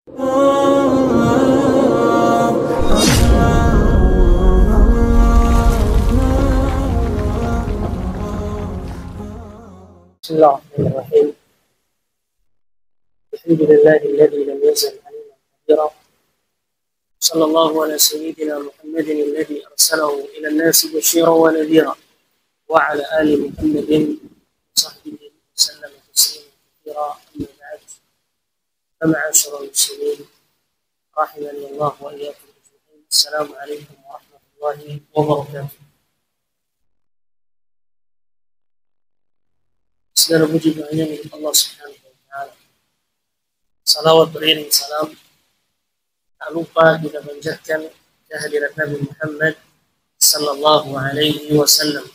بسم الله الرحمن الرحيم. الحمد لله الذي لم يزل عليما قديرا، صلى الله على سيدنا محمد الذي أرسله إلى الناس بشيرا ونذيرا، وعلى آل محمد وصحبه وسلم تسليما كثيرا. أما بعد، فمعاشر المسلمين رحمني الله وإياكم أجمعين، السلام عليكم ورحمة الله وبركاته. Segala puji hanya milik Allah Subhanahu wa Ta'ala. Salawat beriring salam tak lupa kita panjatkan kehadirat Nabi Muhammad sallallahu alaihi wasallam,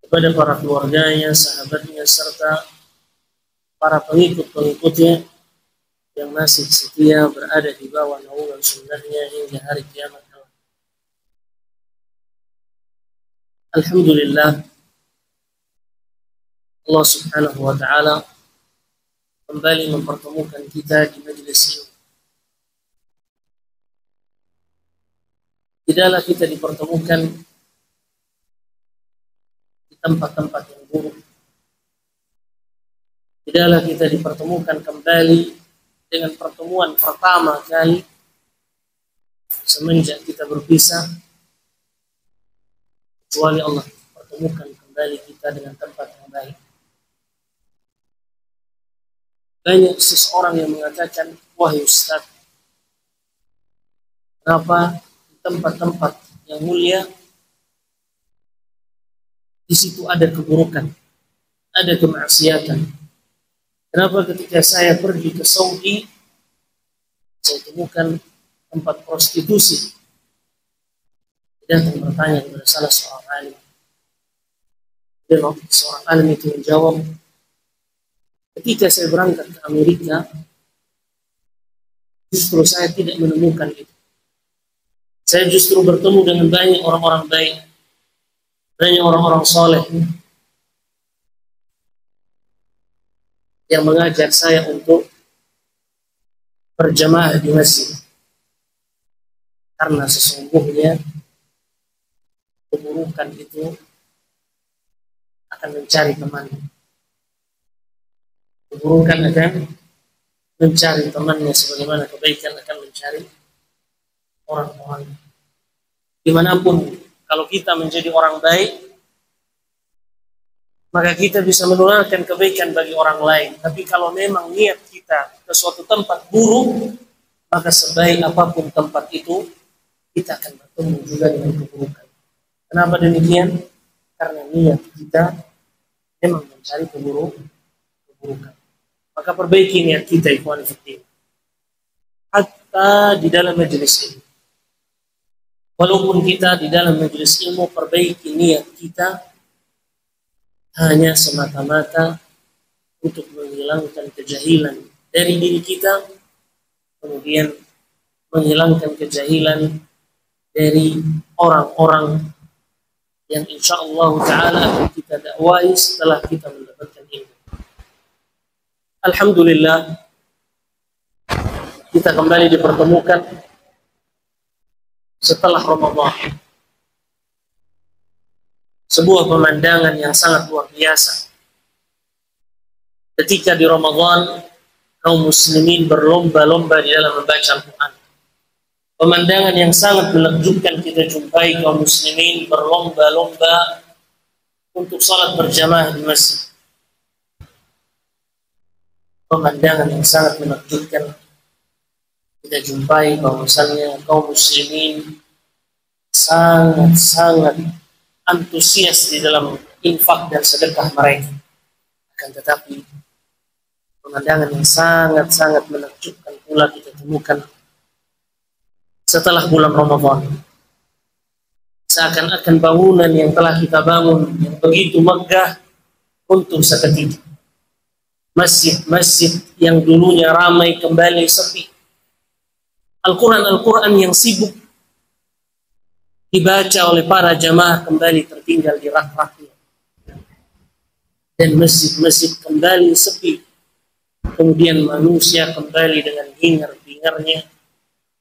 kepada para keluarganya, sahabatnya, serta para pengikut-pengikutnya yang masih setia berada di bawah naungan sunnahnya hingga hari kiamat. Alhamdulillah, Allah Subhanahu wa Ta'ala kembali mempertemukan kita di majelis ini. Tidaklah kita dipertemukan di tempat-tempat yang buruk. Tidaklah kita dipertemukan kembali dengan pertemuan pertama kali semenjak kita berpisah, kecuali Allah pertemukan kembali kita dengan tempat yang baik. Banyak seseorang yang mengatakan, wahai Ustaz, kenapa di tempat-tempat yang mulia di situ ada keburukan, ada kemaksiatan? Kenapa ketika saya pergi ke Saudi saya temukan tempat prostitusi? Datang bertanya kepada salah seorang alim. Seorang alim itu menjawab, ketika saya berangkat ke Amerika, justru saya tidak menemukan itu. Saya justru bertemu dengan banyak orang-orang baik, banyak orang-orang soleh yang mengajak saya untuk berjamaah di masjid. Karena sesungguhnya keburukan itu akan mencari temannya. Keburukan akan mencari temannya, sebagaimana kebaikan akan mencari orang-orang. Dimanapun, kalau kita menjadi orang baik, maka kita bisa menularkan kebaikan bagi orang lain. Tapi kalau memang niat kita ke suatu tempat buruk, maka sebaik apapun tempat itu, kita akan bertemu juga dengan keburukan. Kenapa demikian? Karena niat kita memang mencari keburukan. Maka perbaiki niat kita, ikhwan fillah. Hatta di dalam majelis ini, walaupun kita di dalam majelis ilmu, perbaiki niat kita hanya semata-mata untuk menghilangkan kejahilan dari diri kita, kemudian menghilangkan kejahilan dari orang-orang yang insya Allah Ta'ala akan kita dakwai setelah kita mendapatkan ilmu. Alhamdulillah, kita kembali dipertemukan setelah Ramadan. Sebuah pemandangan yang sangat luar biasa. Ketika di Ramadan, kaum muslimin berlomba-lomba di dalam membaca Al-Quran. Pemandangan yang sangat menakjubkan kita jumpai kaum muslimin berlomba-lomba untuk salat berjamaah di masjid. Pemandangan yang sangat menakjubkan kita jumpai bahwasannya kaum muslimin sangat-sangat antusias di dalam infak dan sedekah mereka. Akan tetapi pemandangan yang sangat-sangat menakjubkan pula kita temukan setelah bulan Ramadan. Seakan-akan bangunan yang telah kita bangun yang begitu megah untuk seketika. Masjid-masjid yang dulunya ramai kembali sepi. Al-Quran yang sibuk dibaca oleh para jamaah kembali tertinggal di rak-raknya. Dan masjid-masjid kembali sepi. kemudian manusia kembali dengan hingar-bingarnya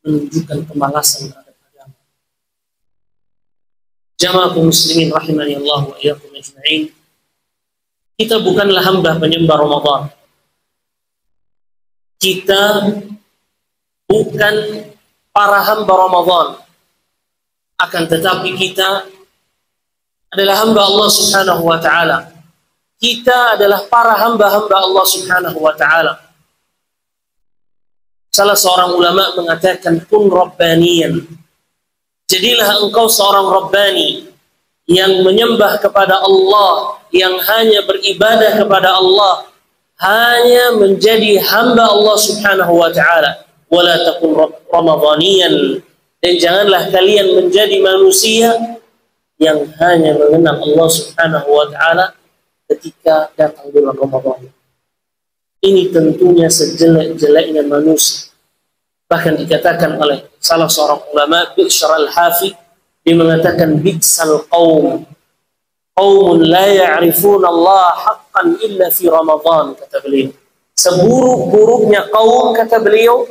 menunjukkan kemalasan terhadap agama. Jamaah kaum muslimin rahimani Allah wa iyyakum ajma'in. Kita bukanlah hamba penyembah Ramadan. Kita bukan para hamba Ramadan. Akan tetapi kita adalah hamba Allah Subhanahu wa ta'ala. Kita adalah para hamba-hamba Allah Subhanahu wa ta'ala. Salah seorang ulama mengatakan, kun rabbaniyan. Jadilah engkau seorang rabbani yang menyembah kepada Allah, yang hanya beribadah kepada Allah, hanya menjadi hamba Allah Subhanahu wa ta'ala. Wala takun ramadhaniyan. Dan janganlah kalian menjadi manusia yang hanya mengenal Allah Subhanahu wa ta'ala ketika datang bulan Ramadan. Ini tentunya sejelek-jeleknya manusia. Bahkan dikatakan oleh salah seorang ulama, Bishr al-Hafi, dia mengatakan, bi'sal qawm, qawmun la ya'rifun Allah haqqan illa fi Ramadan, kata beliau. Seburuk-buruknya kaum, kata beliau,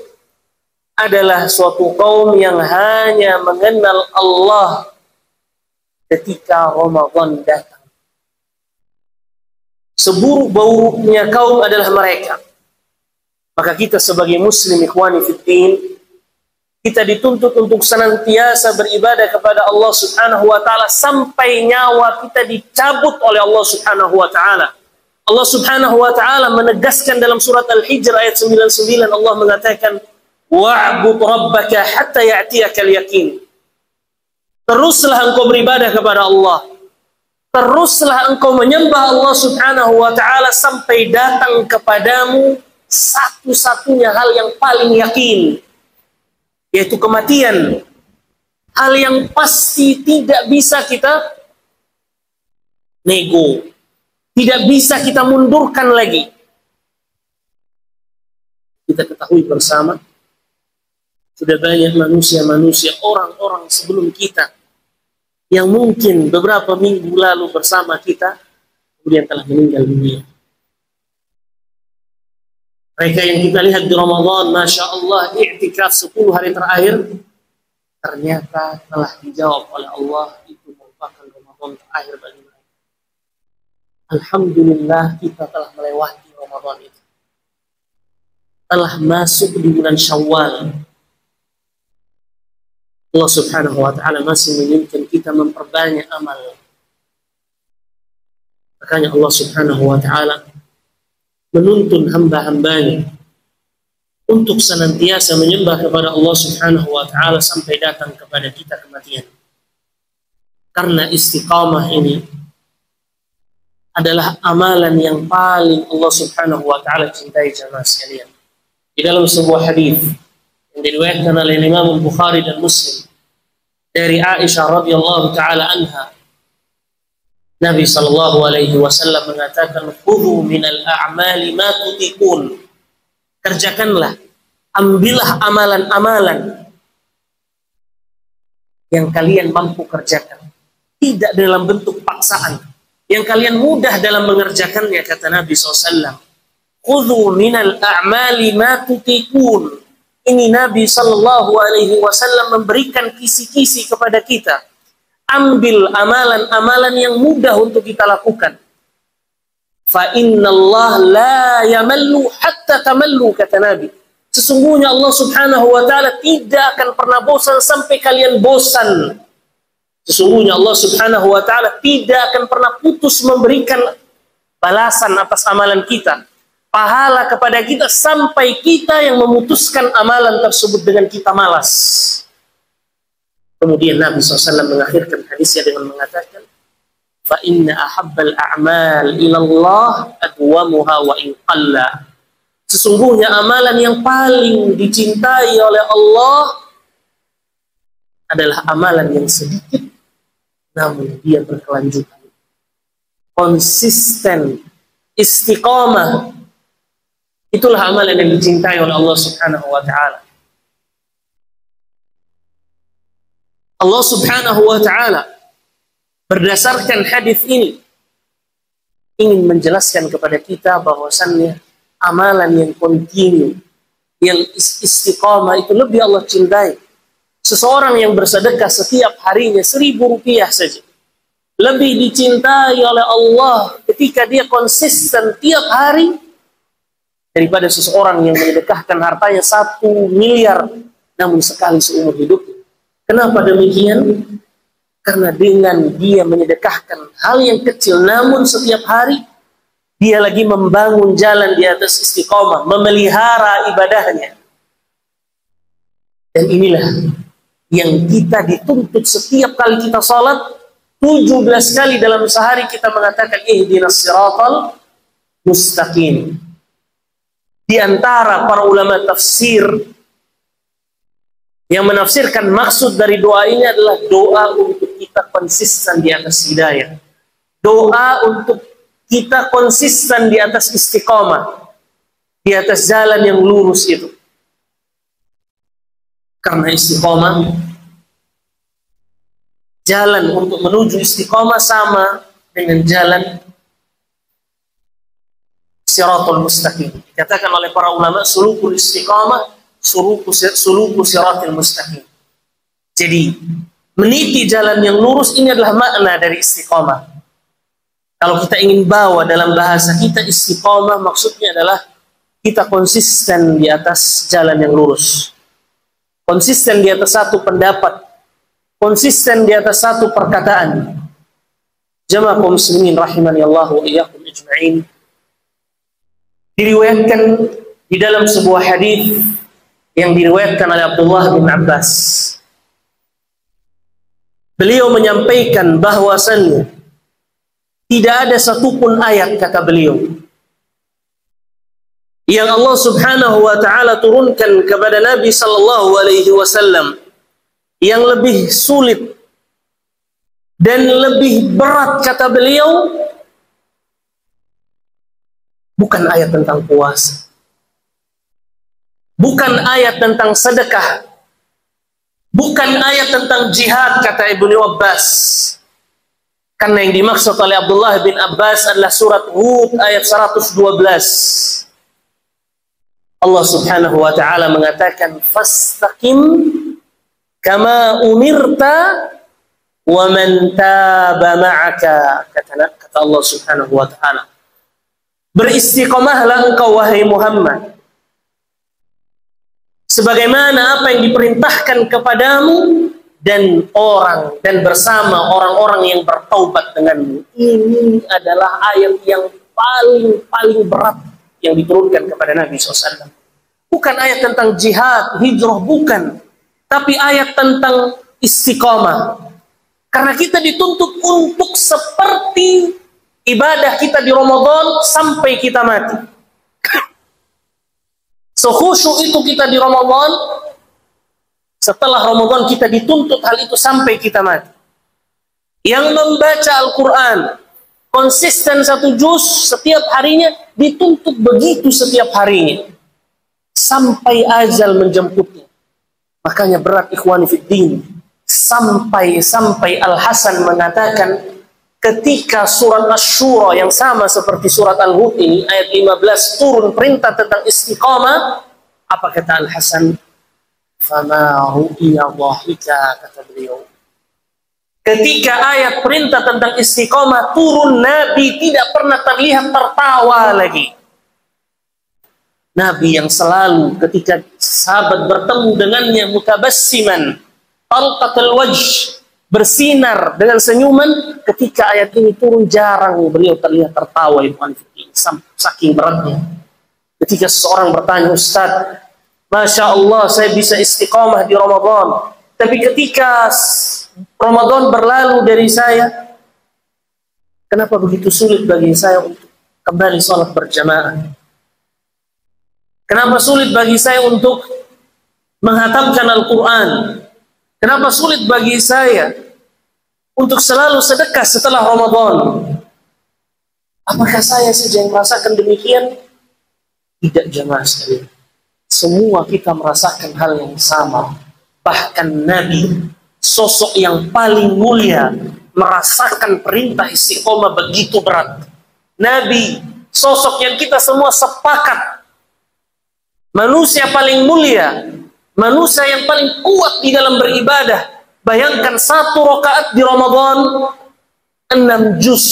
adalah suatu kaum yang hanya mengenal Allah ketika Ramadan datang. Seburuk-buruknya kaum adalah mereka. Maka kita sebagai muslim ikhwani fiddin, kita dituntut untuk senantiasa beribadah kepada Allah Subhanahu wa ta'ala sampai nyawa kita dicabut oleh Allah Subhanahu wa ta'ala. Allah Subhanahu wa ta'ala menegaskan dalam surat Al-Hijr ayat 99, Allah mengatakan, wa'bud rabbaka hatta ya'tiyakal yaqin. Teruslah engkau beribadah kepada Allah. Teruslah engkau menyembah Allah Subhanahu wa ta'ala sampai datang kepadamu satu-satunya hal yang paling yakin, yaitu kematian. Hal yang pasti tidak bisa kita nego, tidak bisa kita mundurkan lagi. Kita ketahui bersama, sudah banyak manusia-manusia, orang-orang sebelum kita, yang mungkin beberapa minggu lalu bersama kita, kemudian telah meninggal dunia. Mereka yang kita lihat di Ramadan, Masya Allah, i'tikaf 10 hari terakhir, ternyata telah dijawab oleh Allah, itu merupakan Ramadan terakhir bagi mereka. Alhamdulillah, kita telah melewati Ramadan itu. Telah masuk di bulan Syawal. Allah Subhanahu wa ta'ala masih menginginkan kita memperbanyak amal. Makanya Allah Subhanahu wa ta'ala menuntun hamba-hambanya untuk senantiasa menyembah kepada Allah Subhanahu wa ta'ala sampai datang kepada kita kematian. Karena istiqamah ini adalah amalan yang paling Allah Subhanahu wa ta'ala cintai jamaah sekalian. Di dalam sebuah hadis yang diriwayatkan oleh Imam Bukhari dan Muslim dari Aisyah radhiyallahu taala anha, Nabi sallallahu alaihi wasallam mengatakan, khudhu minal a'mali ma tutiqun. Kerjakanlah, ambillah amalan-amalan yang kalian mampu kerjakan, tidak dalam bentuk paksaan, yang kalian mudah dalam mengerjakannya, kata Nabi SAW. Khudhu minal a'mali ma tutiqun. Ini Nabi sallallahu alaihi wasallam memberikan kisi-kisi kepada kita. Ambil amalan-amalan yang mudah untuk kita lakukan. Fa innallaha la yamallu hatta tamallu, kata Nabi. Sesungguhnya Allah Subhanahu wa ta'ala tidak akan pernah bosan sampai kalian bosan. Sesungguhnya Allah Subhanahu wa ta'ala tidak akan pernah putus memberikan balasan atas amalan kita, pahala kepada kita, sampai kita yang memutuskan amalan tersebut dengan kita malas. Kemudian Nabi SAW mengakhirkan hadisnya dengan mengatakan, fa inna ahabbal a'mal ilallah adwamuha wa in qalla. Sesungguhnya amalan yang paling dicintai oleh Allah adalah amalan yang sedikit namun dia berkelanjutan, konsisten, istiqamah. Itulah amalan yang dicintai oleh Allah Subhanahu wa ta'ala. Allah Subhanahu wa ta'ala berdasarkan hadis ini ingin menjelaskan kepada kita bahwasannya amalan yang kontinu, yang istiqomah itu lebih Allah cintai. Seseorang yang bersedekah setiap harinya 1.000 rupiah saja lebih dicintai oleh Allah ketika dia konsisten tiap hari daripada seseorang yang menyedekahkan hartanya 1 miliar namun sekali seumur hidupnya. Kenapa demikian? Karena dengan dia menyedekahkan hal yang kecil namun setiap hari dia lagi membangun jalan di atas istiqomah, memelihara ibadahnya. Dan inilah yang kita dituntut setiap kali kita salat, 17 kali dalam sehari kita mengatakan ihdinas siratal mustaqim. Di antara para ulama tafsir yang menafsirkan maksud dari doa ini adalah doa untuk kita konsisten di atas hidayah. Doa untuk kita konsisten di atas istiqomah, di atas jalan yang lurus itu. Karena istiqomah, jalan untuk menuju istiqomah sama dengan jalan siratul mustaqim. Dikatakan oleh para ulama sulukul istiqomah, suluku siratul mustaqim. Jadi meniti jalan yang lurus ini adalah makna dari istiqomah. Kalau kita ingin bawa dalam bahasa kita, istiqomah maksudnya adalah kita konsisten di atas jalan yang lurus. Konsisten di atas satu pendapat, konsisten di atas satu perkataan. Jamaah kaum muslimin rahimani Allah wa iyyakum ajma'in. Diriwayatkan di dalam sebuah hadis yang diriwayatkan oleh Abdullah bin Abbas. Beliau menyampaikan bahwasannya tidak ada satupun ayat, kata beliau, yang Allah subhanahu wa ta'ala turunkan kepada Nabi sallallahu alaihi wasallam yang lebih sulit dan lebih berat, kata beliau, bukan ayat tentang puasa, bukan ayat tentang sedekah, bukan ayat tentang jihad, kata Ibnu Abbas. Karena yang dimaksud oleh Abdullah bin Abbas adalah surat Hud ayat 112. Allah subhanahu wa ta'ala mengatakan fastaqim kama umirta wa man taba ma'aka, kata Allah subhanahu wa ta'ala, beristiqomahlah engkau wahai Muhammad sebagaimana apa yang diperintahkan kepadamu dan bersama orang-orang yang bertaubat denganmu. Ini adalah ayat yang paling berat yang diturunkan kepada Nabi SAW. Bukan ayat tentang jihad, hijrah, bukan. Tapi ayat tentang istiqomah. Karena kita dituntut untuk seperti ibadah kita di Ramadan sampai kita mati. Sekhusyuk itu kita di Ramadan, setelah Ramadan kita dituntut hal itu sampai kita mati. Yang membaca Al-Quran konsisten 1 juz setiap harinya dituntut begitu setiap harinya sampai ajal menjemputnya. Makanya berat ikhwani fiddin. Sampai Al-Hasan mengatakan ketika surat Asy-Syura yang sama seperti surat Al-Hud ini ayat 15 turun perintah tentang istiqamah, apa kata Al-Hasan? Fama ru'iya dhahika, kata beliau. Ketika ayat perintah tentang istiqamah turun, Nabi tidak pernah terlihat tertawa lagi. Nabi yang selalu ketika sahabat bertemu dengannya mutabassiman, talqatul wajh, bersinar dengan senyuman, ketika ayat ini turun jarang beliau terlihat tertawa, saking beratnya. Ketika seseorang bertanya, Ustaz, Masya Allah saya bisa istiqamah di Ramadan, tapi ketika Ramadan berlalu dari saya, kenapa begitu sulit bagi saya untuk kembali sholat berjamaah? Kenapa sulit bagi saya untuk menghatamkan Al-Quran? Kenapa sulit bagi saya untuk selalu sedekah setelah Ramadan? Apakah saya saja yang merasakan demikian? Tidak, jamaah sekalian. Semua kita merasakan hal yang sama. Bahkan Nabi, sosok yang paling mulia, merasakan perintah istiqomah begitu berat. Nabi sosok yang kita semua sepakat manusia paling mulia, manusia yang paling kuat di dalam beribadah. Bayangkan 1 rakaat di Ramadan 6 juz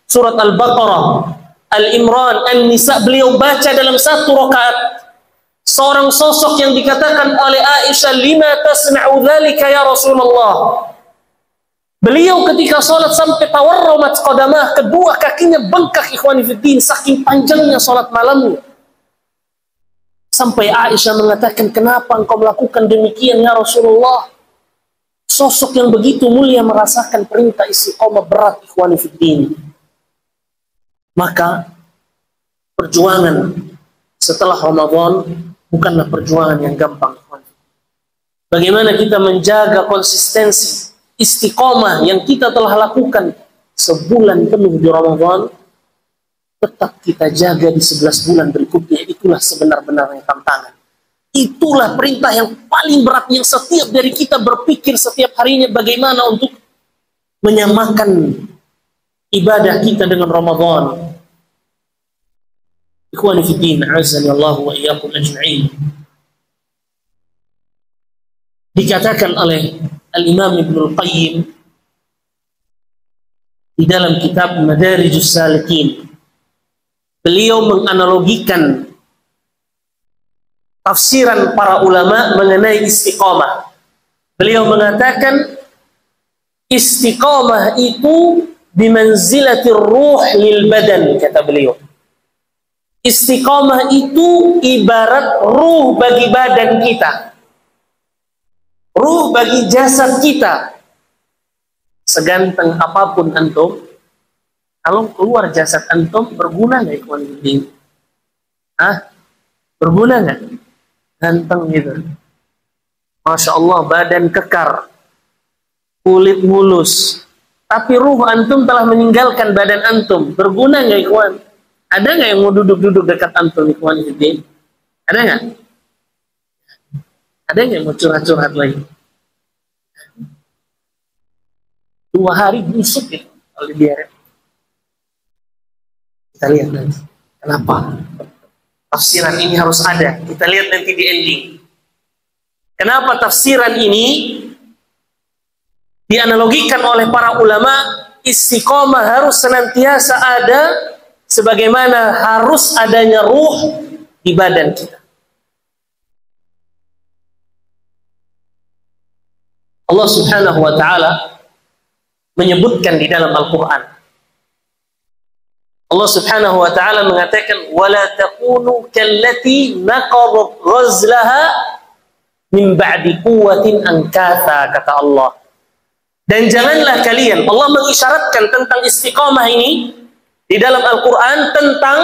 surat Al-Baqarah, Al-Imran, An-Nisa beliau baca dalam 1 rakaat. Seorang sosok yang dikatakan oleh Aisyah, lima tasna'u dzalika ya Rasulullah. Beliau ketika sholat sampai tawarramat qadamah, kedua kakinya bengkak ikhwani fiddin, saking panjangnya sholat malamnya. Sampai Aisyah mengatakan, kenapa engkau melakukan demikian ya Rasulullah? Sosok yang begitu mulia merasakan perintah istiqomah berat ikhwani fiddin. Maka perjuangan setelah Ramadan bukanlah perjuangan yang gampang. Bagaimana kita menjaga konsistensi istiqomah yang kita telah lakukan sebulan penuh di Ramadan, tetap kita jaga di 11 bulan berikutnya. Itulah sebenar-benarnya tantangan. Itulah perintah yang paling berat yang setiap dari kita berpikir setiap harinya bagaimana untuk menyamakan ibadah kita dengan Ramadan. Ikhwani fiddin, azani Allah wa iyyakum ajma'in. Dikatakan oleh Al-Imam Ibnul Qayyim di dalam kitab Madarijus Salikin, beliau menganalogikan tafsiran para ulama mengenai istiqomah. Beliau mengatakan istiqomah itu bimanzilatir ruh lil badan, kata beliau. Istiqomah itu ibarat ruh bagi badan kita, ruh bagi jasad kita. Seganteng apapun antum, kalau keluar jasad antum, berguna nggak ikhwan fillah? Berguna nggak? Ganteng gitu, masya Allah, badan kekar, kulit mulus, tapi ruh antum telah meninggalkan badan antum. Berguna nggak ikhwan? Ada nggak yang mau duduk-duduk dekat antum ikhwan fillah? Ada nggak? Ada nggak yang mau curhat-curhat lagi? 2 hari busuk gitu kalau dibiarin. Kita lihat nanti kenapa tafsiran ini harus ada. Kita lihat nanti di ending. Kenapa tafsiran ini dianalogikan oleh para ulama? Istiqomah harus senantiasa ada sebagaimana harus adanya ruh di badan kita. Allah Subhanahu wa ta'ala menyebutkan di dalam Al-Quran. Allah Subhanahu wa ta'ala mengatakan, وَلَا تَكُونُوا كَالَّتِي نَقَضَتْ غَزْلَهَا مِنْ بَعْدِ قُوَّةٍ أَنْكَاثًا, kata Allah. Dan janganlah kalian, Allah mengisyaratkan tentang istiqamah ini di dalam Al-Quran, tentang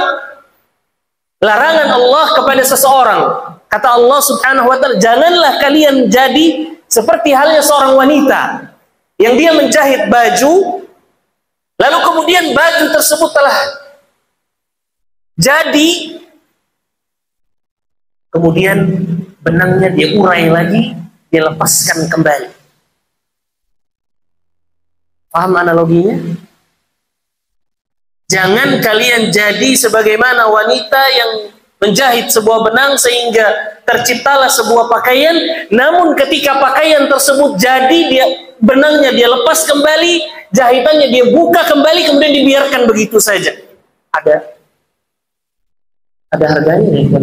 larangan Allah kepada seseorang. Kata Allah Subhanahu wa ta'ala, janganlah kalian jadi seperti halnya seorang wanita yang dia menjahit baju, lalu kemudian baju tersebut telah jadi, kemudian benangnya dia urai lagi, dia lepaskan kembali. Paham analoginya? Jangan kalian jadi sebagaimana wanita yang menjahit sebuah benang sehingga terciptalah sebuah pakaian, namun ketika pakaian tersebut jadi, dia benangnya dia lepas kembali, jahitannya dia buka kembali, kemudian dibiarkan begitu saja. Ada harganya ya.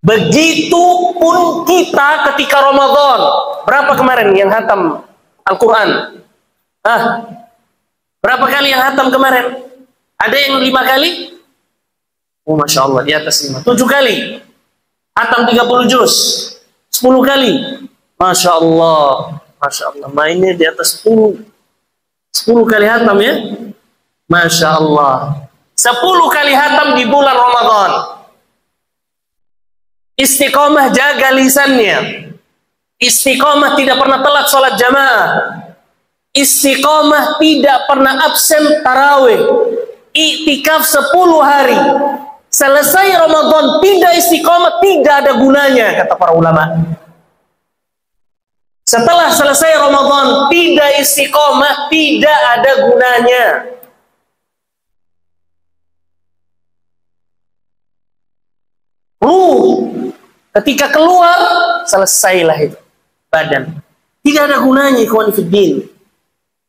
Begitupun kita ketika Ramadan. Berapa kemarin yang hatam Al-Quran? Berapa kali yang hatam kemarin? Ada yang 5 kali? Oh, masya Allah, di atas 5. 7 kali. Hatam 30 juz. 10 kali. Masya Allah. Masya Allah. Mainnya di atas 10. 10 kali hatam ya. Masya Allah. 10 kali hatam di bulan Ramadan. Istiqomah jaga lisannya. Istiqomah tidak pernah telat sholat jamaah. Istiqomah tidak pernah absen tarawih. Iktikaf 10 hari. Selesai Ramadan tidak istiqomah, tidak ada gunanya, kata para ulama. Setelah selesai Ramadan tidak istiqomah, tidak ada gunanya. Ketika keluar, selesailah itu badan. Tidak ada gunanya ikhwan fiddin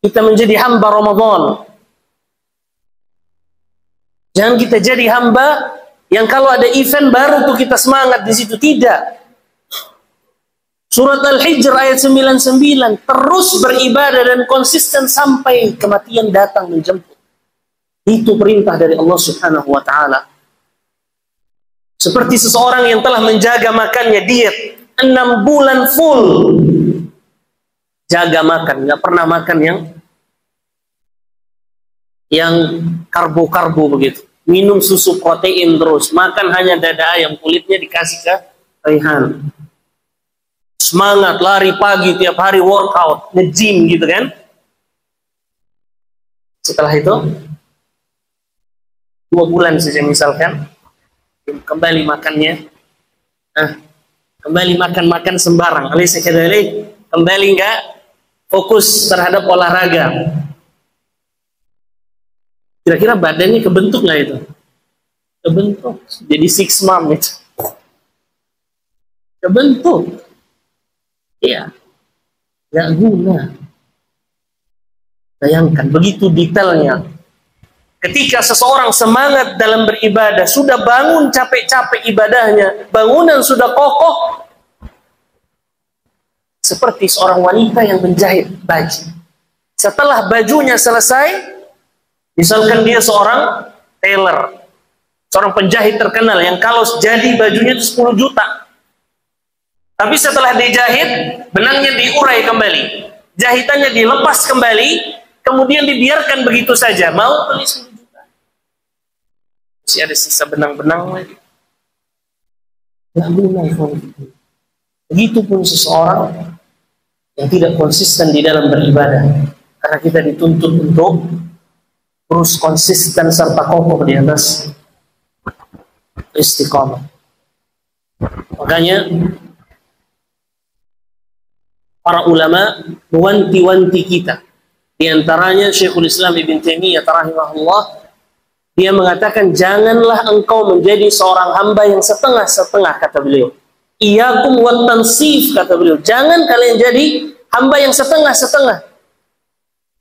kita menjadi hamba Ramadan. Jangan kita jadi hamba yang kalau ada event baru tuh kita semangat di situ. Tidak. Surat Al-Hijr ayat 99, terus beribadah dan konsisten sampai kematian datang menjemput. Itu perintah dari Allah Subhanahu wa taala. Seperti seseorang yang telah menjaga makannya, diet 6 bulan full. Jaga makan, nggak pernah makan yang karbo-karbo begitu. Minum susu protein terus, makan hanya dada ayam, kulitnya dikasih ke raihan. Semangat lari pagi tiap hari, workout, nge-gym gitu kan. Setelah itu 2 bulan saja misalkan, kembali makannya, kembali makan sembarang. Kembali nggak fokus terhadap olahraga. Kira-kira badannya kebentuk nggak itu? Kebentuk. Jadi six mom itu. Kebentuk. Iya. Nggak guna. Bayangkan, begitu detailnya. Ketika seseorang semangat dalam beribadah, sudah bangun capek-capek ibadahnya, bangunan sudah kokoh, seperti seorang wanita yang menjahit baju. Setelah bajunya selesai, misalkan dia seorang tailor, seorang penjahit terkenal yang kalau jadi bajunya itu 10 juta. Tapi setelah dijahit, benangnya diurai kembali, jahitannya dilepas kembali, kemudian dibiarkan begitu saja. Mau beli 10 juta. Masih ada sisa benang-benang lagi. Nggak guna. Begitupun seseorang yang tidak konsisten di dalam beribadah. Karena kita dituntut untuk terus konsisten serta kokoh di atas istiqamah. Makanya para ulama mewanti-wanti kita. Di antaranya Syekhul Islam Ibn Taimiyah rahimahullah, dia mengatakan janganlah engkau menjadi seorang hamba yang setengah-setengah, kata beliau. Iyyakum wat tansif, kata beliau. Jangan kalian jadi hamba yang setengah-setengah.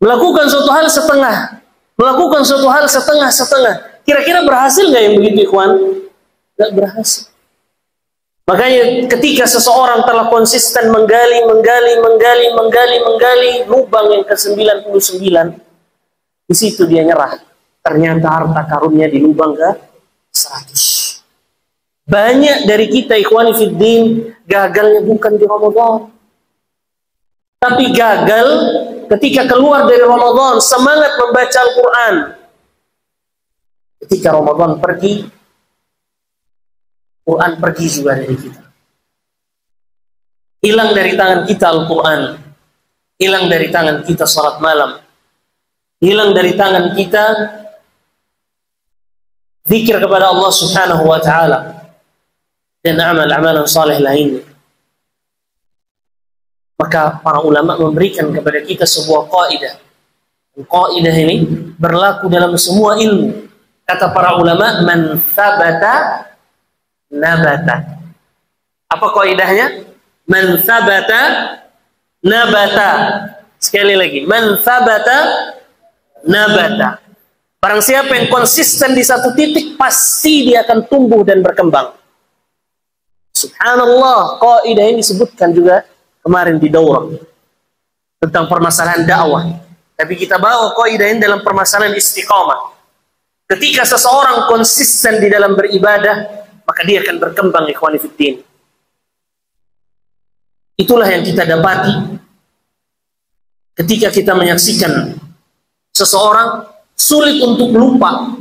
Melakukan suatu hal setengah, melakukan suatu hal setengah-setengah. Kira-kira berhasil nggak yang begitu, ikhwan? Nggak berhasil. Makanya ketika seseorang telah konsisten menggali lubang yang ke-99, di situ dia nyerah. Ternyata harta karunnya di lubang ke-100. Banyak dari kita ikhwani fiddin gagalnya bukan di Ramadan, tapi gagal ketika keluar dari Ramadan semangat membaca Al-Quran. Ketika Ramadan pergi, Quran pergi juga dari kita. Hilang dari tangan kita Al-Quran, hilang dari tangan kita salat malam, hilang dari tangan kita zikir kepada Allah Subhanahu wa taala dan amal-amalan saleh lainnya. Maka para ulama memberikan kepada kita sebuah kaidah. Kaidah ini berlaku dalam semua ilmu. Kata para ulama, man thabata nabata. Apa kaidahnya? Man thabata nabata. Sekali lagi, man thabata nabata. Barang siapa yang konsisten di satu titik, pasti dia akan tumbuh dan berkembang. Subhanallah, kaidah ini disebutkan juga kemarin di daurah tentang permasalahan dakwah. Tapi kita bawa kaidah ini dalam permasalahan istiqamah. Ketika seseorang konsisten di dalam beribadah, maka dia akan berkembang ikhwani fiddin. Itulah yang kita dapati ketika kita menyaksikan seseorang sulit untuk lupa.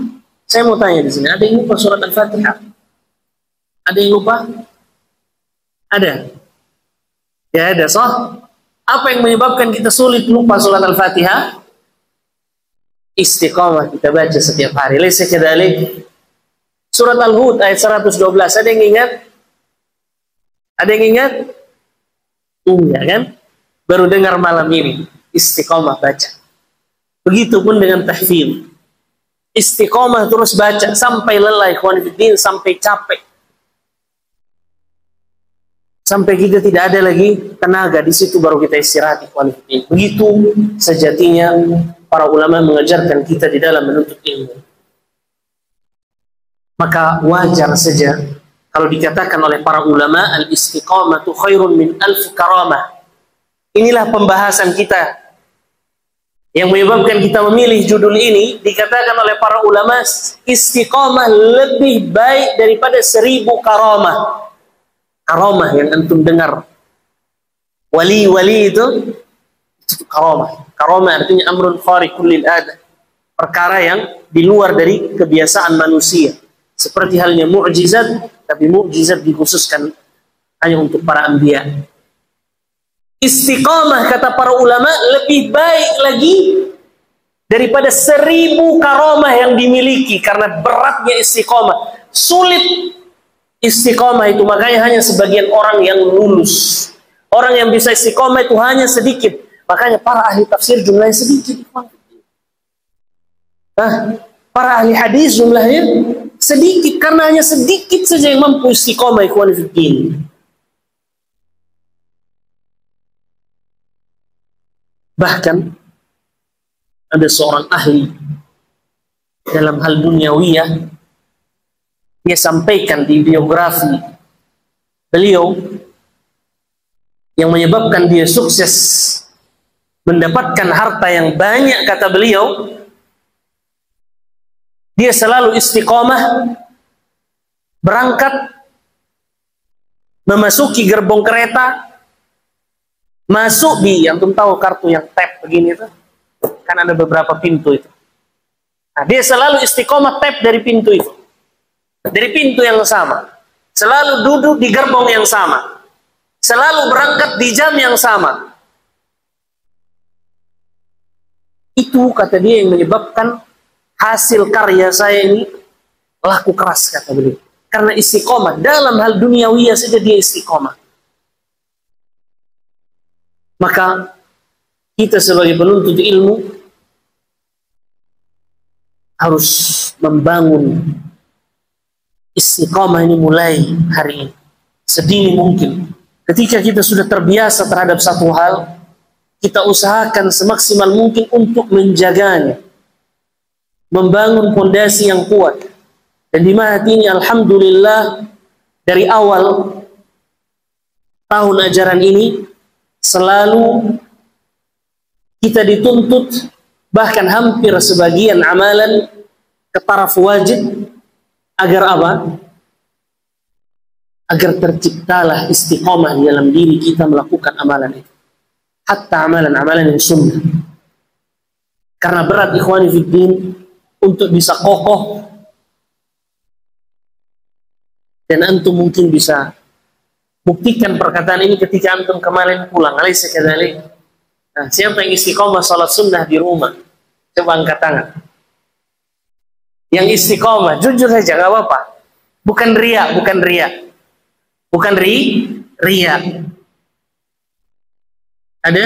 Saya mau tanya di sini, ada yang lupa surat Al-Fatihah? Ada yang lupa? Ada? Ya ada, soh. Apa yang menyebabkan kita sulit lupa surat Al-Fatihah? Istiqamah kita baca setiap hari. Laisa kadzalik. Surat Al-Hud ayat 112. Ada yang ingat? Ada yang ingat? Enggak kan? Baru dengar malam ini. Istiqamah baca. Begitupun dengan tahfidz. Istiqamah terus baca sampai lelah ikhwan fillah, sampai capek. sampai kita tidak ada lagi tenaga, di situ baru kita istirahat. Begitu sejatinya para ulama mengajarkan kita di dalam menuntut ilmu. Maka wajar saja kalau dikatakan oleh para ulama, al-istiqamatu khairun min alf karamah. Inilah pembahasan kita yang menyebabkan kita memilih judul ini. Dikatakan oleh para ulama, istiqamah lebih baik daripada 1000 karamah. Karamah yang antum dengar, wali-wali itu karamah. Karamah artinya amrun khariqul lil adah, perkara yang di luar dari kebiasaan manusia. Seperti halnya mukjizat, tapi mukjizat dikhususkan hanya untuk para anbiya. Istiqamah kata para ulama lebih baik lagi daripada 1000 karamah yang dimiliki, karena beratnya istiqamah. Sulit istiqamah itu, makanya hanya sebagian orang yang lulus. Orang yang bisa istiqamah itu hanya sedikit. Makanya para ahli tafsir jumlahnya sedikit. Para ahli hadis jumlahnya sedikit, karena hanya sedikit saja yang mampu istiqamah. Ikhwan fiddin. Bahkan ada seorang ahli dalam hal duniawiyah, dia sampaikan di biografi beliau yang menyebabkan dia sukses mendapatkan harta yang banyak. Kata beliau, dia selalu istiqamah berangkat, memasuki gerbong kereta, masuk di, antum tahu kartu yang tap begini itu kan ada beberapa pintu itu. Nah, dia selalu istiqomah tap dari pintu itu, dari pintu yang sama, selalu duduk di gerbong yang sama, selalu berangkat di jam yang sama. Itu kata dia yang menyebabkan hasil karya saya ini laku keras, kata beliau, karena istiqomah dalam hal duniawiyah saja dia istiqomah. Maka kita sebagai penuntut ilmu harus membangun istiqamah ini mulai hari ini, sedini mungkin. Ketika kita sudah terbiasa terhadap satu hal, kita usahakan semaksimal mungkin untuk menjaganya, membangun fondasi yang kuat. Dan di Mahat ini alhamdulillah dari awal tahun ajaran ini selalu kita dituntut, bahkan hampir sebagian amalan ke taraf wajib, agar apa? Agar terciptalah istiqamah di dalam diri kita melakukan amalan itu, hatta amalan-amalan yang sunnah. Karena berat ikhwani fiddin untuk bisa kokoh, dan antum mungkin bisa buktikan perkataan ini ketika antum kemarin pulang. Alaysa kadzalik? Nah, siapa yang istiqomah salat sunnah di rumah? Coba angkat tangan. Yang istiqomah, jujur saja, nggak apa-apa. Bukan riya, bukan riya, bukan riya. Ada?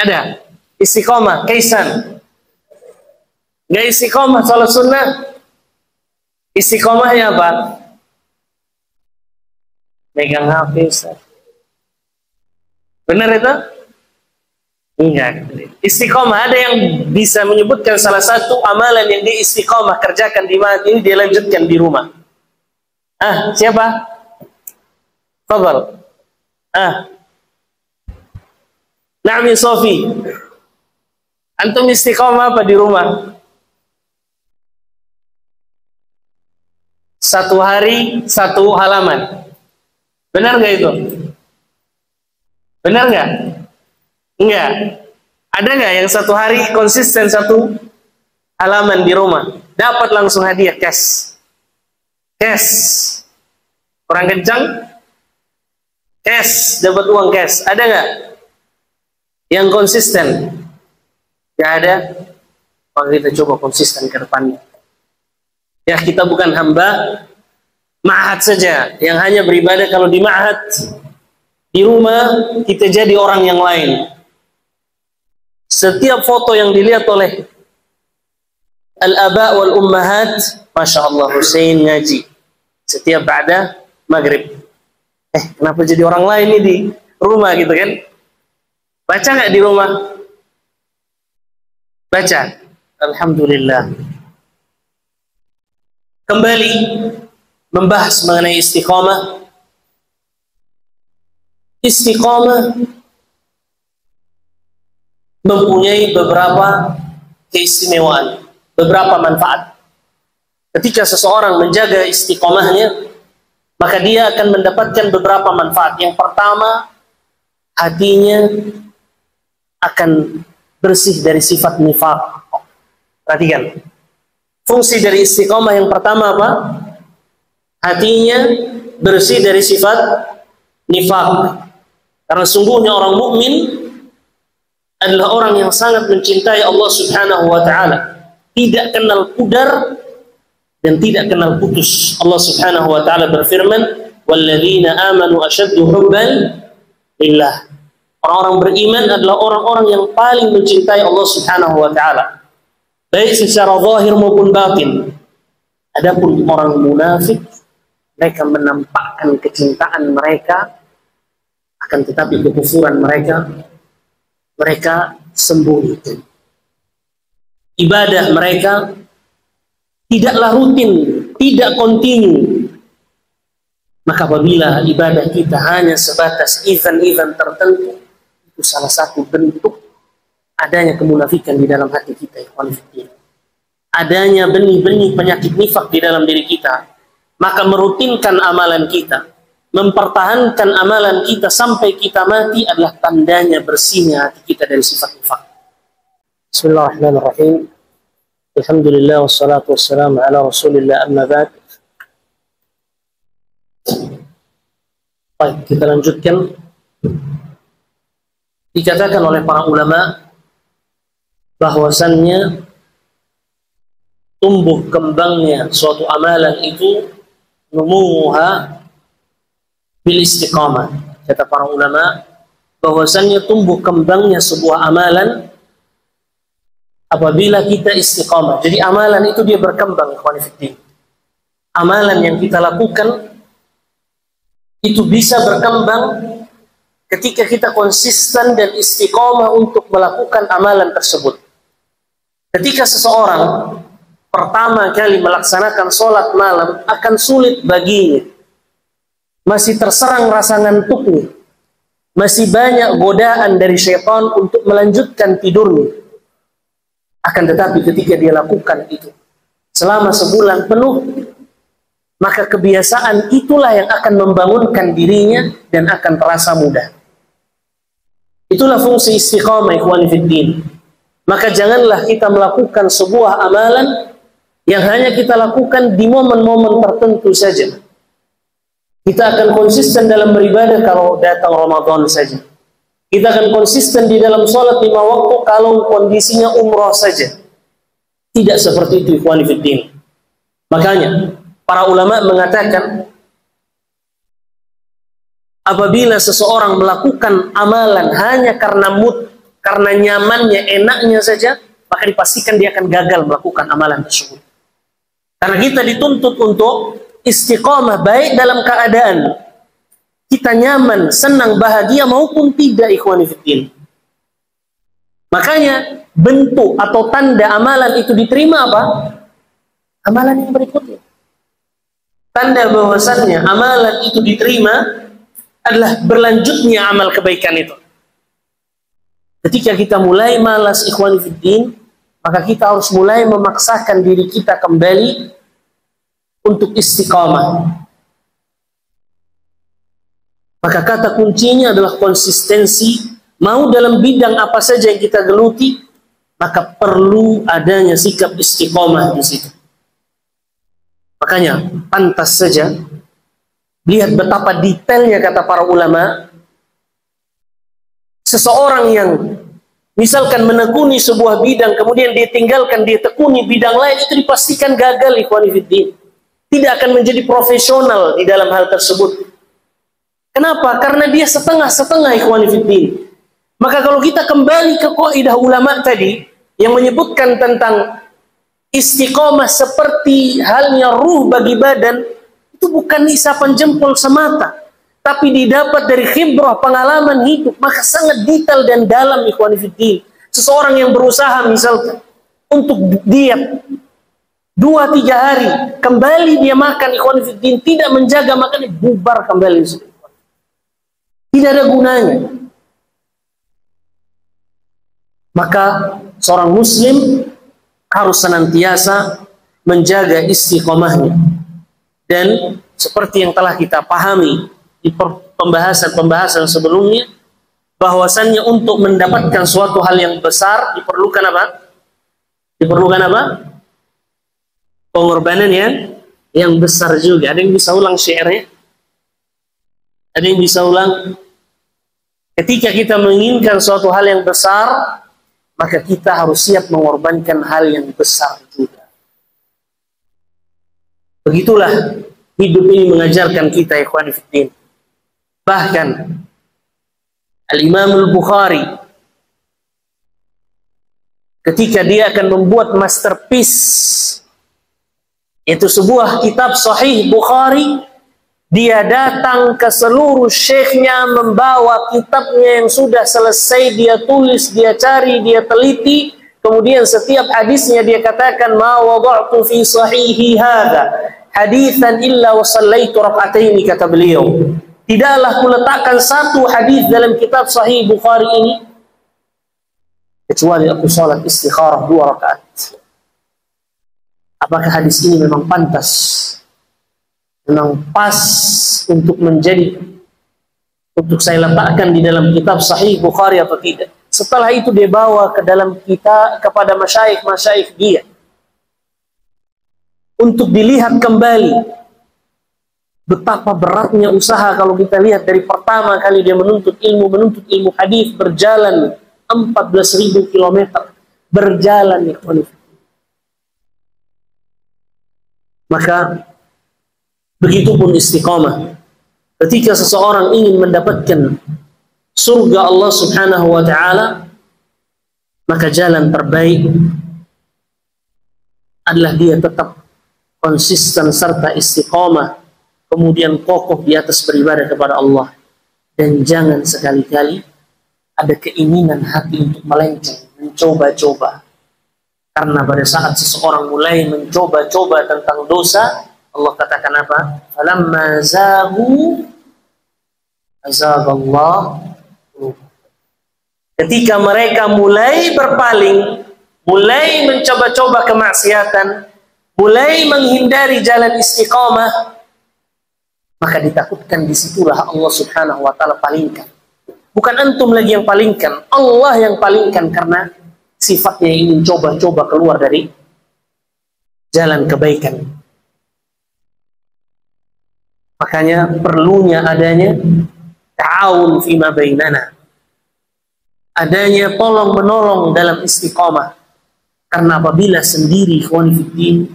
Ada. Istiqomah, kaisan. Nggak istiqomah salat sunnah. Istiqomahnya apa? Megang HP. Benar itu? Enggak. Istiqomah, ada yang bisa menyebutkan salah satu amalan yang dia istiqomah kerjakan di Mahat ini, dia lanjutkan di rumah. Siapa? Fadhal. Naami Sofi. Antum istiqomah apa di rumah? Satu hari, satu halaman. Benar nggak itu? Benar nggak? Enggak. Ada nggak yang satu hari konsisten satu halaman di rumah? Dapat langsung hadiah cash. Cash. Kurang kencang? Cash. Dapat uang cash. Ada nggak yang konsisten? Nggak ada. Maka kita coba konsisten ke depannya. Ya, kita bukan hamba ma'had saja yang hanya beribadah kalau di ma'had. Di rumah kita jadi orang yang lain. Setiap foto yang dilihat oleh al-aba wal ummahat, Masya Allah, Hussein ngaji, setiap ba'da maghrib. Kenapa jadi orang lain ini di rumah gitu kan? Baca nggak di rumah? Baca. Alhamdulillah. Kembali membahas mengenai istiqamah. Istiqamah mempunyai beberapa keistimewaan, beberapa manfaat. Ketika seseorang menjaga istiqamahnya, maka dia akan mendapatkan beberapa manfaat. Yang pertama, hatinya akan bersih dari sifat nifaq. Perhatikan. Fungsi dari istiqamah yang pertama apa? Hatinya bersih dari sifat nifaq. Karena sungguhnya orang mukmin adalah orang yang sangat mencintai Allah Subhanahu wa taala. Tidak kenal pudar dan tidak kenal putus. Allah Subhanahu wa taala berfirman, "Walladzina amanu asyaddu hubban lillah." Orang-orang beriman adalah orang-orang yang paling mencintai Allah Subhanahu wa taala, baik secara zahir maupun batin. Adapun orang munafik, mereka menampakkan kecintaan mereka, akan tetapi kekufuran mereka sembunyikan. Ibadah mereka tidaklah rutin, tidak kontinu. Maka apabila ibadah kita hanya sebatas event-event tertentu, itu salah satu bentuk adanya kemunafikan di dalam hati kita. Adanya benih-benih penyakit nifak di dalam diri kita. Maka merutinkan amalan kita, mempertahankan amalan kita sampai kita mati adalah tandanya bersihnya hati kita dari sifat nifak. Bismillahirrahmanirrahim. Alhamdulillah wassalatu wassalamu ala Rasulillah, amma ba'd. Baik, kita lanjutkan. Dikatakan oleh para ulama bahwasannya tumbuh kembangnya suatu amalan itu numuha bil istiqamah. Kata para ulama bahwasannya tumbuh kembangnya sebuah amalan apabila kita istiqamah. Jadi amalan itu dia berkembang, ikhwan fillah. Amalan yang kita lakukan itu bisa berkembang ketika kita konsisten dan istiqamah untuk melakukan amalan tersebut. Ketika seseorang pertama kali melaksanakan sholat malam, akan sulit baginya. Masih terserang rasa ngantuknya. Masih banyak godaan dari syaitan untuk melanjutkan tidurnya. Akan tetapi ketika dia lakukan itu selama sebulan penuh, maka kebiasaan itulah yang akan membangunkan dirinya dan akan terasa mudah. Itulah fungsi istiqamah, ikhwan fiddin. Maka janganlah kita melakukan sebuah amalan yang hanya kita lakukan di momen-momen tertentu saja. Kita akan konsisten dalam beribadah kalau datang Ramadan saja. Kita akan konsisten di dalam sholat 5 waktu kalau kondisinya umrah saja. Tidak seperti itu, ikhwan fiddin. Makanya para ulama mengatakan apabila seseorang melakukan amalan hanya karena mood, karena nyamannya, enaknya saja, maka dipastikan dia akan gagal melakukan amalan tersebut. Karena kita dituntut untuk istiqamah baik dalam keadaan kita nyaman, senang, bahagia maupun tidak, ikhwan fiddin. Makanya bentuk atau tanda amalan itu diterima apa? Amalan yang berikutnya. Tanda bahwasannya amalan itu diterima adalah berlanjutnya amal kebaikan itu. Ketika kita mulai malas, ikhwan fiddin, maka kita harus mulai memaksakan diri kita kembali untuk istiqamah. Maka kata kuncinya adalah konsistensi. Mau dalam bidang apa saja yang kita geluti, maka perlu adanya sikap istiqamah di situ. Makanya pantas saja lihat betapa detailnya kata para ulama. Seseorang yang misalkan menekuni sebuah bidang, kemudian dia tinggalkan, dia tekuni bidang lain, itu dipastikan gagal, ikhwan fiddin. Tidak akan menjadi profesional di dalam hal tersebut. Kenapa? Karena dia setengah-setengah, ikhwan fiddin. Maka kalau kita kembali ke kaidah ulama tadi yang menyebutkan tentang istiqomah seperti halnya ruh bagi badan, itu itu bukan isapan jempol semata, tapi didapat dari khibrah, pengalaman hidup, maka sangat detail dan dalam, ikhwan fillah. Seseorang yang berusaha misalkan untuk diet 2-3 hari, kembali dia makan, ikhwan fillah, tidak menjaga makannya, bubar kembali. Tidak ada gunanya. Maka seorang muslim harus senantiasa menjaga istiqomahnya. Dan seperti yang telah kita pahami di pembahasan sebelumnya, bahwasannya untuk mendapatkan suatu hal yang besar diperlukan apa? Diperlukan apa? Pengorbanan yang besar juga. Ada yang bisa ulang syairnya? Ada yang bisa ulang? Ketika kita menginginkan suatu hal yang besar, maka kita harus siap mengorbankan hal yang besar juga. Begitulah hidup ini mengajarkan kita, ikhwan fillah. Bahkan Al-Imam Al-Bukhari ketika dia akan membuat masterpiece, yaitu sebuah kitab Sahih Bukhari, dia datang ke seluruh syekhnya membawa kitabnya yang sudah selesai, dia tulis, dia cari, dia teliti, kemudian setiap hadisnya dia katakan, ma wada'tu fi sahihi hadha hadithan illa wa sallaitu rak'ataini, kata beliau. Tidaklah kuletakkan satu hadis dalam kitab Sahih Bukhari ini kecuali aku salat istikharah 2 rakaat. Apakah hadis ini memang pantas, memang pas untuk saya letakkan di dalam kitab Sahih Bukhari atau tidak? Setelah itu dia bawa ke dalam kita kepada masyaikh dia untuk dilihat kembali. Betapa beratnya usaha kalau kita lihat dari pertama kali dia menuntut ilmu hadis, berjalan 14.000 km berjalan, ya. Maka begitupun istiqamah. Ketika seseorang ingin mendapatkan surga Allah Subhanahu wa ta'ala, maka jalan terbaik adalah dia tetap konsisten serta istiqamah, kemudian kokoh di atas beribadah kepada Allah. Dan jangan sekali-kali ada keinginan hati untuk melenceng, mencoba-coba. Karena pada saat seseorang mulai mencoba-coba tentang dosa, Allah katakan apa? Falamma zaghu azaghallah. Ketika mereka mulai berpaling, mulai mencoba-coba kemaksiatan, mulai menghindari jalan istiqamah, maka ditakutkan disitulah Allah Subhanahu wa ta'ala palingkan. Bukan antum lagi yang palingkan, Allah yang palingkan, karena sifatnya ingin coba-coba keluar dari jalan kebaikan. Makanya perlunya adanya ta'awun fima bainana, adanya tolong menolong dalam istiqamah. Karena apabila sendiri, ikhwan fillah,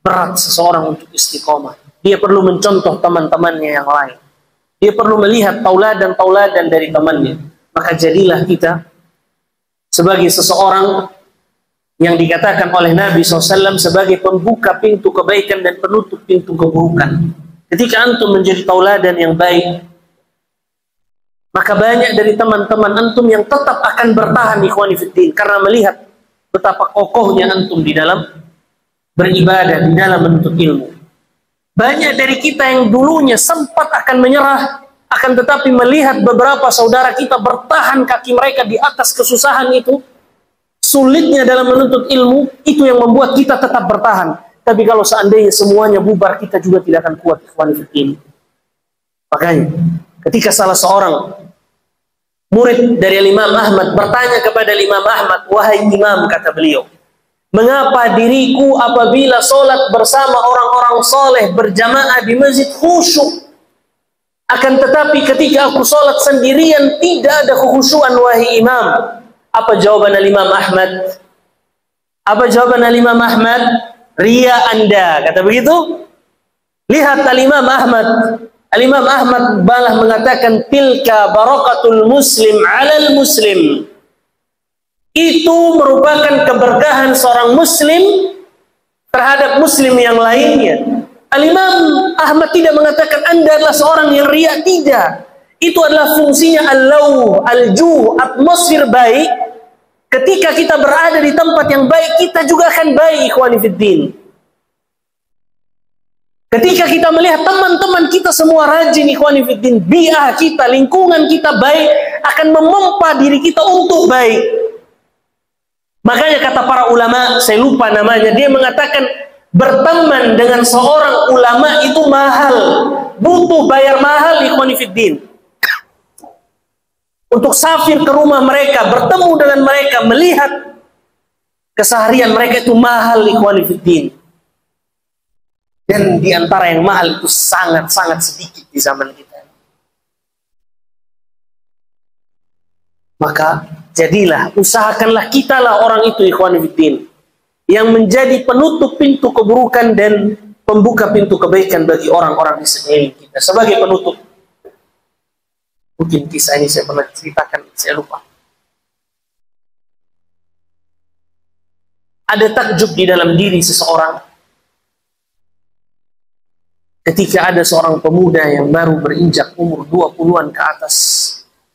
berat seseorang untuk istiqamah. Dia perlu mencontoh teman-temannya yang lain. Dia perlu melihat tauladan-tauladan dari temannya. Maka jadilah kita sebagai seseorang yang dikatakan oleh Nabi SAW sebagai pembuka pintu kebaikan dan penutup pintu keburukan. Ketika antum menjadi tauladan yang baik, maka banyak dari teman-teman antum yang tetap akan bertahan, ikhwani fiddin, karena melihat betapa kokohnya antum di dalam beribadah, di dalam menuntut ilmu. Banyak dari kita yang dulunya sempat akan menyerah, akan tetapi melihat beberapa saudara kita bertahan, kaki mereka di atas kesusahan itu, sulitnya dalam menuntut ilmu, itu yang membuat kita tetap bertahan. Tapi kalau seandainya semuanya bubar, kita juga tidak akan kuat, ikhwan fillah. Makanya ketika salah seorang murid dari Imam Ahmad bertanya kepada Imam Ahmad, wahai Imam, kata beliau, mengapa diriku apabila sholat bersama orang-orang soleh berjamaah di masjid khusyuk, akan tetapi ketika aku sholat sendirian tidak ada kekhusyuan, wahai Imam? Apa jawaban Imam Ahmad? Apa jawaban Imam Ahmad? Ria Anda, kata begitu. Lihat Imam Ahmad. Imam Ahmad balah mengatakan, tilka barakatul muslim alal muslim. Itu merupakan keberkahan seorang muslim terhadap muslim yang lainnya. Al-Imam Ahmad tidak mengatakan Anda adalah seorang yang riya, tidak. Itu adalah fungsinya al-law, al-ju, atmosfer baik. Ketika kita berada di tempat yang baik, kita juga akan baik, ikhwani fiddin. Ketika kita melihat teman-teman kita semua rajin, ikhwani fiddin, bi'ah kita, lingkungan kita baik, akan memompa diri kita untuk baik. Makanya kata para ulama, saya lupa namanya, dia mengatakan berteman dengan seorang ulama itu mahal, butuh bayar mahal, ikhwani fiddin. Untuk safir ke rumah mereka, bertemu dengan mereka, melihat keseharian mereka itu mahal, ikhwani fiddin. Dan di antara yang mahal itu sangat-sangat sedikit di zaman kita. Maka jadilah, usahakanlah kitalah orang itu, ikhwan fillah, yang menjadi penutup pintu keburukan dan pembuka pintu kebaikan bagi orang-orang di sekeliling kita. Sebagai penutup, mungkin kisah ini saya pernah ceritakan, saya lupa. Ada takjub di dalam diri seseorang ketika ada seorang pemuda yang baru berinjak umur 20-an ke atas,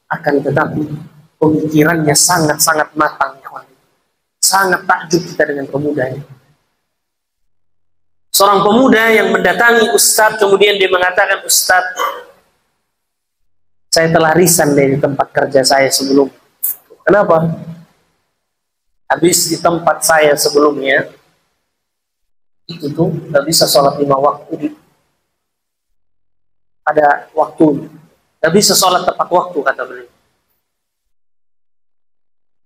akan tetapi pemikirannya sangat-sangat matang. Sangat takjub kita dengan pemuda ini. Seorang pemuda yang mendatangi Ustadz, kemudian dia mengatakan, Ustadz, saya telah resign dari tempat kerja saya sebelum. Kenapa? Habis di tempat saya sebelumnya, itu tuh gak bisa sholat 5 waktu ada waktu, gak bisa sholat tepat waktu, kata beliau.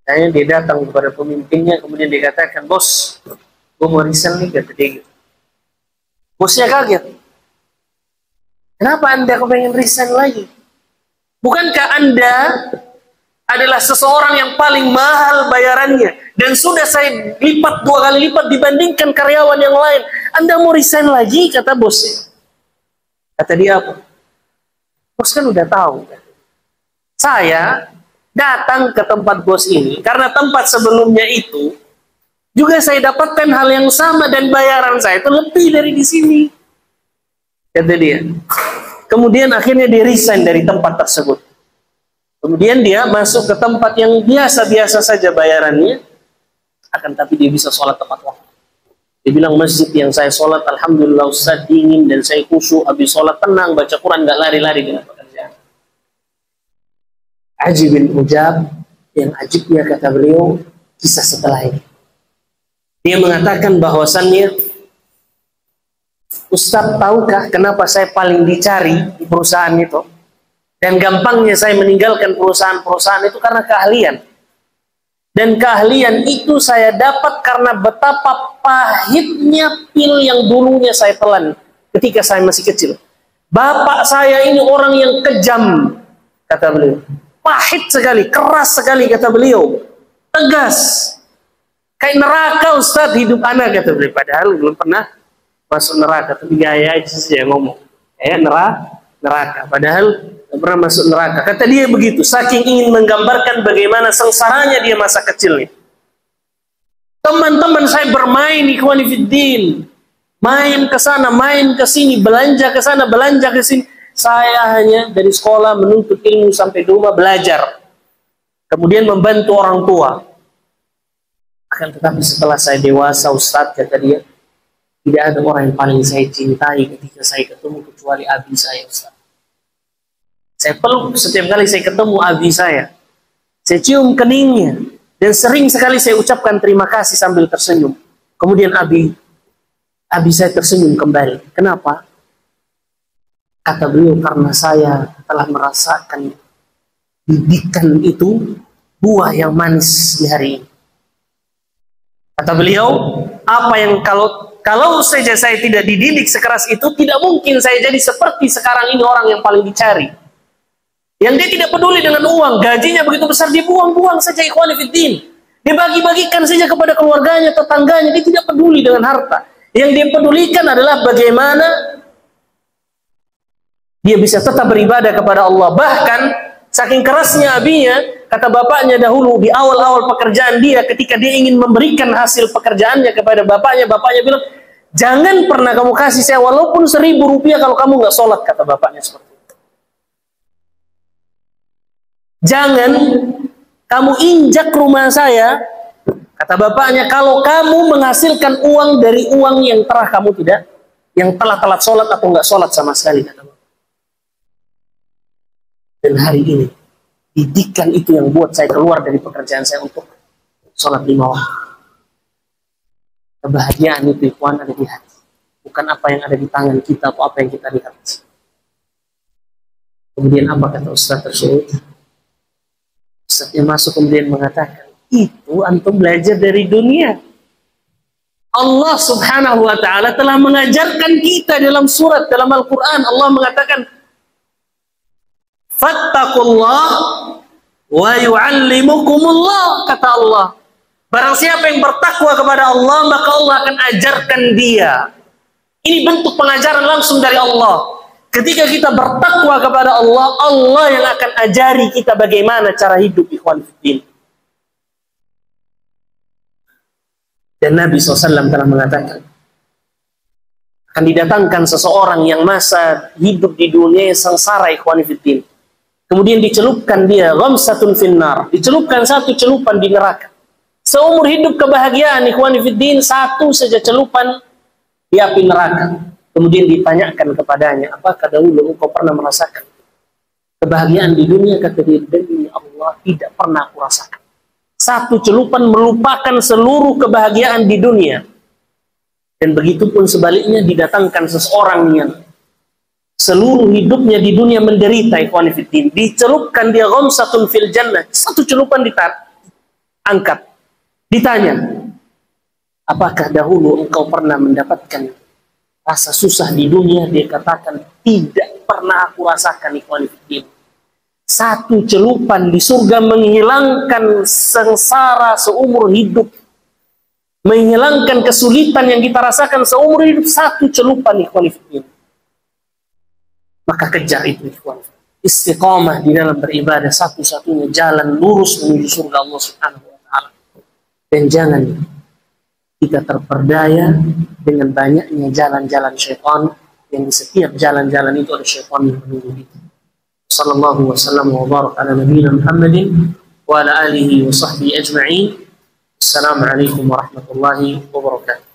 Kayaknya dia datang kepada pemimpinnya, kemudian dia katakan, bos, gue mau resign nih, kata dia gitu. Bosnya kaget. Kenapa Anda kepengen resign lagi? Bukankah Anda adalah seseorang yang paling mahal bayarannya, dan sudah saya lipat 2 kali lipat dibandingkan karyawan yang lain. Anda mau resign lagi, kata bosnya. Kata dia apa? Bos kan udah tahu. Saya datang ke tempat bos ini karena tempat sebelumnya itu juga saya dapatkan hal yang sama dan bayaran saya itu lebih dari di sini. Kata dia. Kemudian akhirnya dia resign dari tempat tersebut. Kemudian dia masuk ke tempat yang biasa-biasa saja bayarannya, akan tapi dia bisa sholat tepat waktu. Dia bilang, masjid yang saya sholat, alhamdulillah Ustaz, dingin dan saya khusyuk, habis sholat tenang, baca Quran, gak lari-lari dengan pekerjaan. Ajibin ujab, yang ajibnya kata beliau, kisah setelah ini. Dia mengatakan bahwasannya, Ustaz, tahukah kenapa saya paling dicari di perusahaan itu? Dan gampangnya saya meninggalkan perusahaan-perusahaan itu karena keahlian. Dan keahlian itu saya dapat karena betapa pahitnya pil yang dulunya saya telan ketika saya masih kecil. Bapak saya ini orang yang kejam, kata beliau. Pahit sekali, keras sekali, kata beliau. Tegas. Kayak neraka Ustadz hidup anak, kata beliau. Padahal belum pernah masuk neraka, tapi gaya aja saja ngomong. Kayak neraka. Padahal pernah masuk neraka. Kata dia begitu, saking ingin menggambarkan bagaimana sengsaranya dia masa kecilnya. Teman-teman saya bermain di ikhwani fiddin, main ke sana, main ke sini, belanja ke sana, belanja ke sini. Saya hanya dari sekolah menuntut ilmu sampai di rumah belajar, kemudian membantu orang tua. Akan tetapi setelah saya dewasa, Ustadz, kata dia, tidak ada orang yang paling saya cintai ketika saya ketemu kecuali abi saya, Ustadz. Saya peluk setiap kali saya ketemu abi saya. Saya cium keningnya. Dan sering sekali saya ucapkan terima kasih sambil tersenyum. Kemudian abi saya tersenyum kembali. Kenapa? Kata beliau, karena saya telah merasakan didikan itu buah yang manis di hari ini. Kata beliau, apa yang kalau saja saya tidak dididik sekeras itu, tidak mungkin saya jadi seperti sekarang ini orang yang paling dicari. Yang dia tidak peduli dengan uang, gajinya begitu besar, dibuang-buang saja ikhwani fiddin. Dibagi-bagikan saja kepada keluarganya, tetangganya, dia tidak peduli dengan harta. Yang dia pedulikan adalah bagaimana dia bisa tetap beribadah kepada Allah. Bahkan, saking kerasnya abinya, kata bapaknya dahulu, di awal-awal pekerjaan dia, ketika dia ingin memberikan hasil pekerjaannya kepada bapaknya bilang, Jangan pernah kamu kasih saya walaupun 1.000 rupiah kalau kamu nggak sholat, kata bapaknya seperti itu. Jangan kamu injak rumah saya, kata bapaknya, kalau kamu menghasilkan uang dari uang yang telah telat sholat atau nggak sholat sama sekali, kata bapak. Dan hari ini didikan itu yang buat saya keluar dari pekerjaan saya untuk sholat 5 waktu. Kebahagiaan itu ikhwan ada di hati, bukan apa yang ada di tangan kita atau apa yang kita lihat. Kemudian apa kata Ustaz tersebut? Ustaznya masuk kemudian mengatakan, itu antum belajar dari dunia. Allah subhanahu wa ta'ala telah mengajarkan kita dalam surat, dalam Al-Quran. Allah mengatakan, fattaqullah wa yu'allimukumullah, kata Allah. Barang siapa yang bertakwa kepada Allah, maka Allah akan ajarkan dia. Ini bentuk pengajaran langsung dari Allah. Ketika kita bertakwa kepada Allah, Allah yang akan ajari kita bagaimana cara hidup ikhwan fiddin. Dan Nabi SAW telah mengatakan, akan didatangkan seseorang yang masa hidup di dunia sengsara ikhwan fiddin. Kemudian dicelupkan dia, ghamsatun finnar, dicelupkan satu celupan di neraka. Seumur hidup kebahagiaan ikhwan fiddin, satu saja celupan di api neraka. Kemudian ditanyakan kepadanya, apakah dahulu engkau pernah merasakan kebahagiaan di dunia? Kata dia, demi Allah tidak pernah aku rasakan. Satu celupan melupakan seluruh kebahagiaan di dunia. Dan begitu pun sebaliknya, didatangkan seseorang yang seluruh hidupnya di dunia menderita ikhwan fiddin, dicelupkan dia ghamsatun fil jannah, satu celupan angkat. Ditanya, apakah dahulu engkau pernah mendapatkan rasa susah di dunia? Dia katakan, tidak pernah aku rasakan ikhwan fiddin. Satu celupan di surga menghilangkan sengsara seumur hidup, menghilangkan kesulitan yang kita rasakan seumur hidup. Satu celupan ikhwan fiddin. Maka kejar itu ikhwan. Istiqamah di dalam beribadah, satu-satunya jalan lurus menuju surga Allah subhanahu wa ta'ala. Dan jangan kita terperdaya dengan banyaknya jalan-jalan syaitan, yang di setiap jalan-jalan itu ada syaitan yang menunggu kita. Sallallahu wasallam wa baraka ala nabiyina Muhammadin wa ala alihi wa sahbihi ajma'in. Assalamualaikum warahmatullahi wabarakatuh.